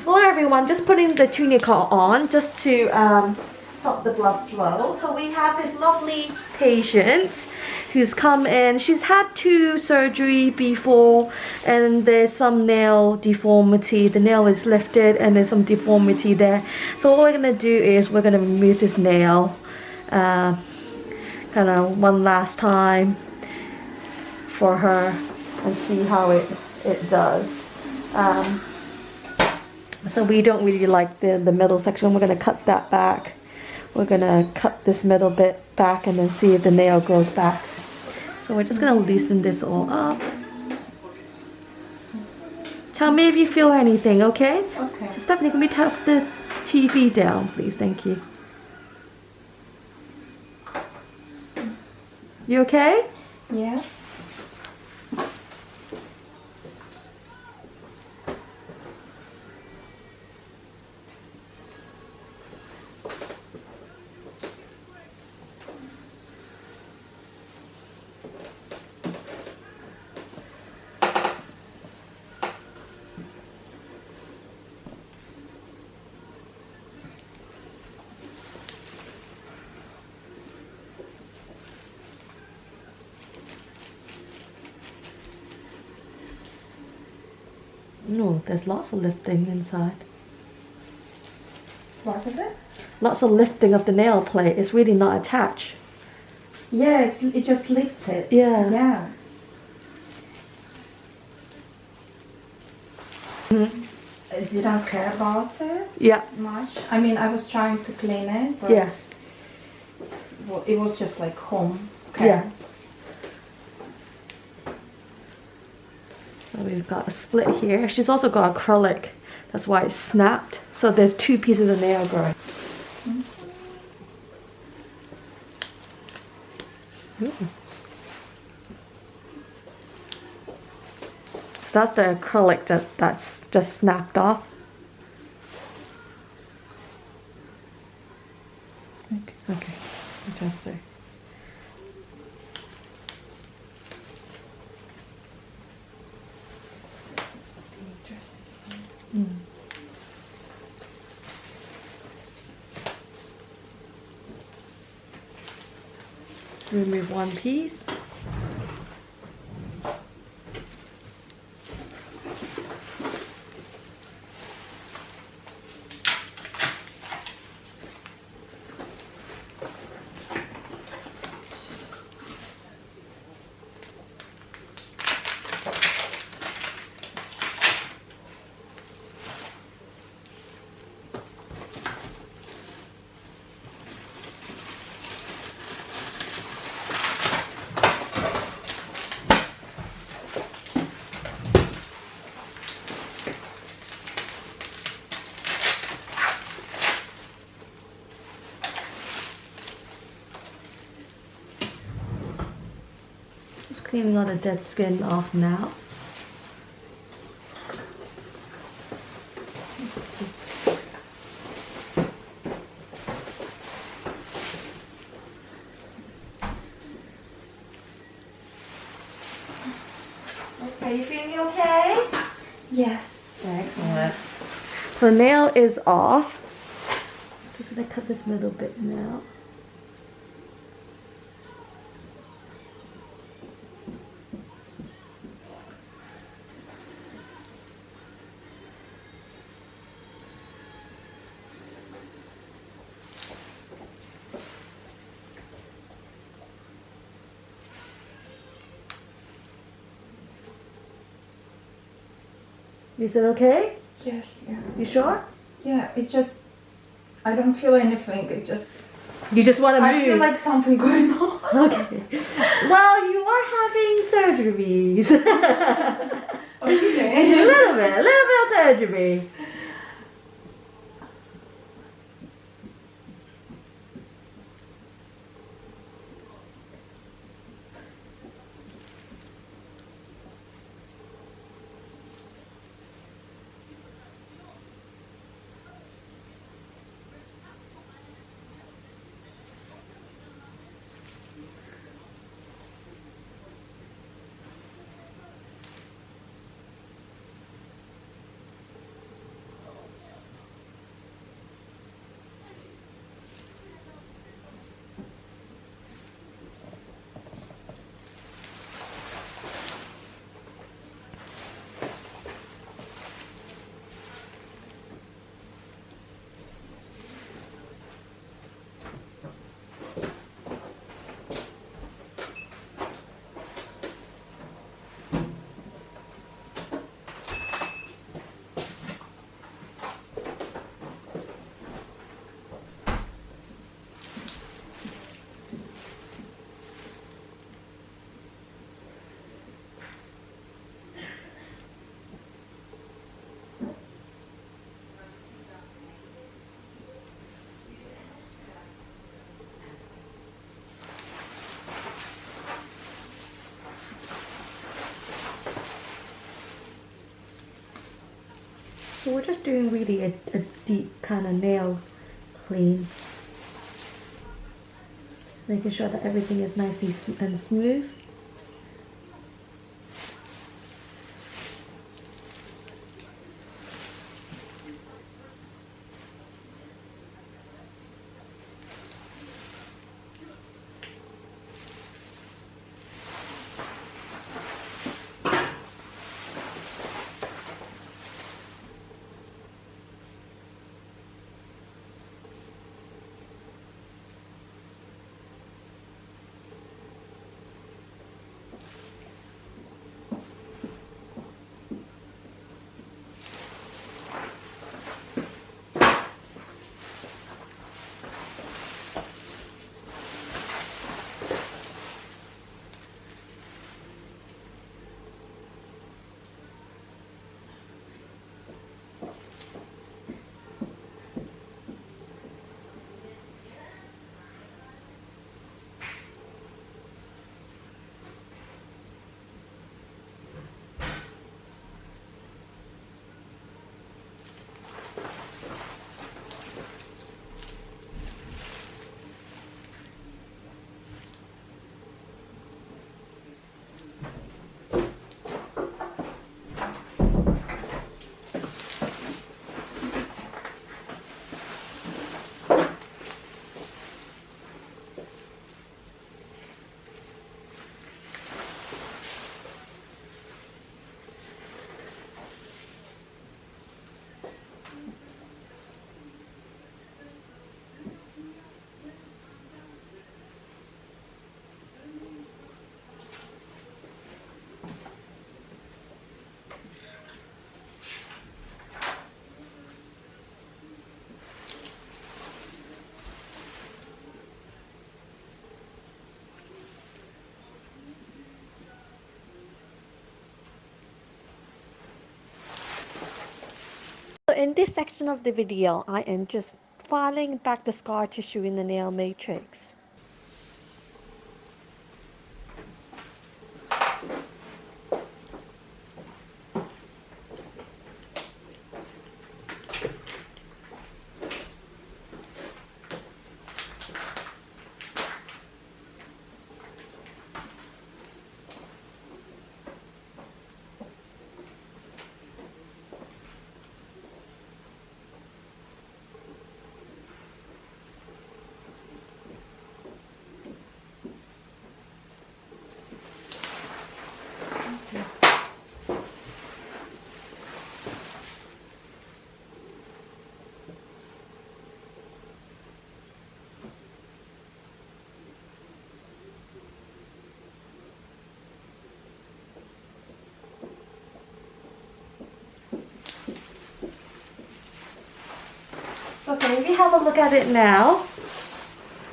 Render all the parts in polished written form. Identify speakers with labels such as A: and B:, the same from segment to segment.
A: Hello everyone, just putting the tourniquet on just to stop the blood flow. So we have this lovely patient who's come in. She's had 2 surgery before and there's some nail deformity. The nail is lifted and there's some deformity there. So what we're going to do is we're going to remove this nail kind of one last time for her and see how it does. So we don't really like the middle section. We're going to cut that back. We're going to cut this middle bit back and then see if the nail grows back. So we're just going to loosen this all up. Tell me if you feel anything, okay?
B: Okay.
A: So Stephanie, can we tuck the TV down, please? Thank you. You okay?
B: Yes.
A: No, there's lots of lifting inside.
B: What is it?
A: Lots of lifting of the nail plate. It's really not attached.
B: Yeah, it just lifts it.
A: Yeah.
B: Yeah. Did I care about it?
A: Yeah.
B: Much? I mean, I was trying to clean it, but
A: Yeah.
B: well, it was just like home care.
A: Yeah. So we've got a split here. She's also got acrylic. That's why it's snapped. So there's 2 pieces of nail growing. Ooh. So that's the acrylic that's just snapped off. Okay, fantastic. Remove 1 piece. Just cleaning all the dead skin off now. Okay, you feeling okay?
B: Yes.
A: Excellent. So the nail is off. Just gonna cut this middle bit now. Is it okay?
B: Yes. Yeah.
A: You sure?
B: Yeah. It just. I don't feel anything. It just.
A: You just want to move?
B: I feel like something going on.
A: Okay. Well, you are having surgeries.
B: Okay.
A: a little bit of surgery. So we're just doing really a deep kind of nail clean. Making sure that everything is nicely and smooth. So in this section of the video, I am just filing back the scar tissue in the nail matrix. Okay, if you have a look at it now.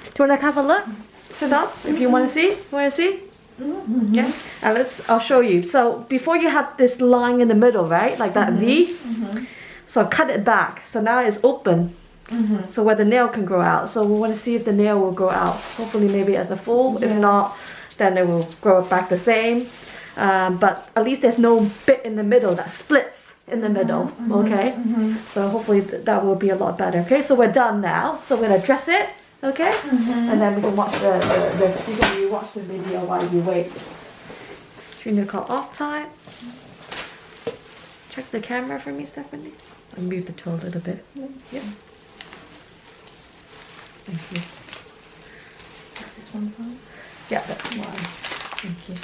A: Do you want to have a look? Sit up if you want to see. Want to see?
B: Mm-hmm.
A: Yeah. I'll show you. So before you had this line in the middle, right? Like that V.
B: Mm-hmm.
A: So I cut it back. So now it's open.
B: Mm-hmm.
A: So where the nail can grow out. So we want to see if the nail will grow out. Hopefully maybe as a full. If
B: Yeah.
A: not, then it will grow back the same. But at least there's no bit in the middle that splits in the middle. Okay. So hopefully that will be a lot better. Okay. So we're done now. So we're gonna dress it. Okay. And then we can watch you watch the video while you wait. Toenail call off time. Check the camera for me, Stephanie. I'll move the toe a little bit. Yep. Thank you.
B: Is this one fine?
A: Yeah, that's one. Thank you.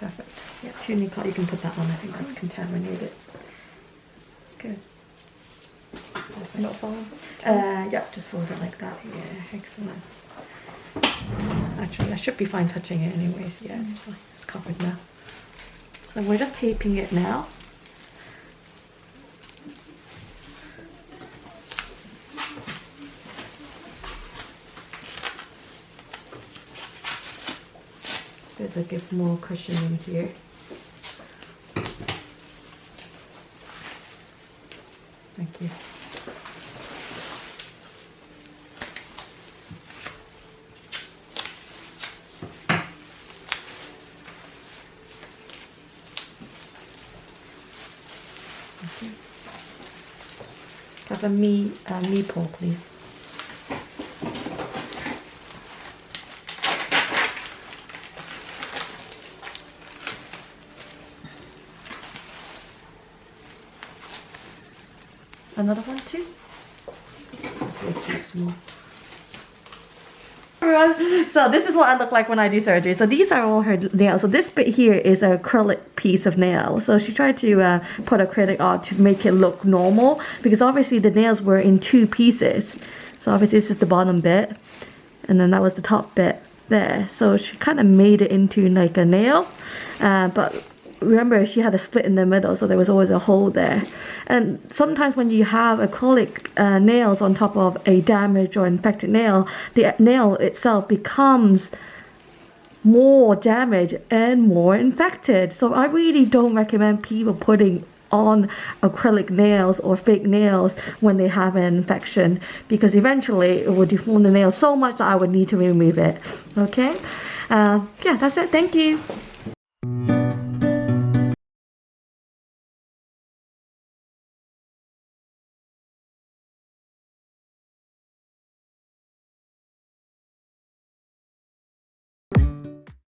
A: Perfect. Yeah, tuning card, you can put that on. I think that's contaminated. Good. Not falling? Yeah, just fold it like that. Yeah, excellent. Actually, I should be fine touching it anyways. Yeah, it's fine. It's covered now. So we're just taping it now. Better give more cushioning here. Thank you. Have a meatball, please. Another one too? This is too small. Everyone, so this is what I look like when I do surgery. So these are all her nails. So this bit here is an acrylic piece of nail. So she tried to put acrylic on to make it look normal, because obviously the nails were in two pieces. So obviously this is the bottom bit, and then that was the top bit there. So she kind of made it into like a nail, but remember she had a split in the middle, so there was always a hole there. And sometimes when you have acrylic nails on top of a damaged or infected nail, the nail itself becomes more damaged and more infected. So I really don't recommend people putting on acrylic nails or fake nails when they have an infection, because eventually it will deform the nail so much that I would need to remove it. Okay, yeah, that's it. Thank you.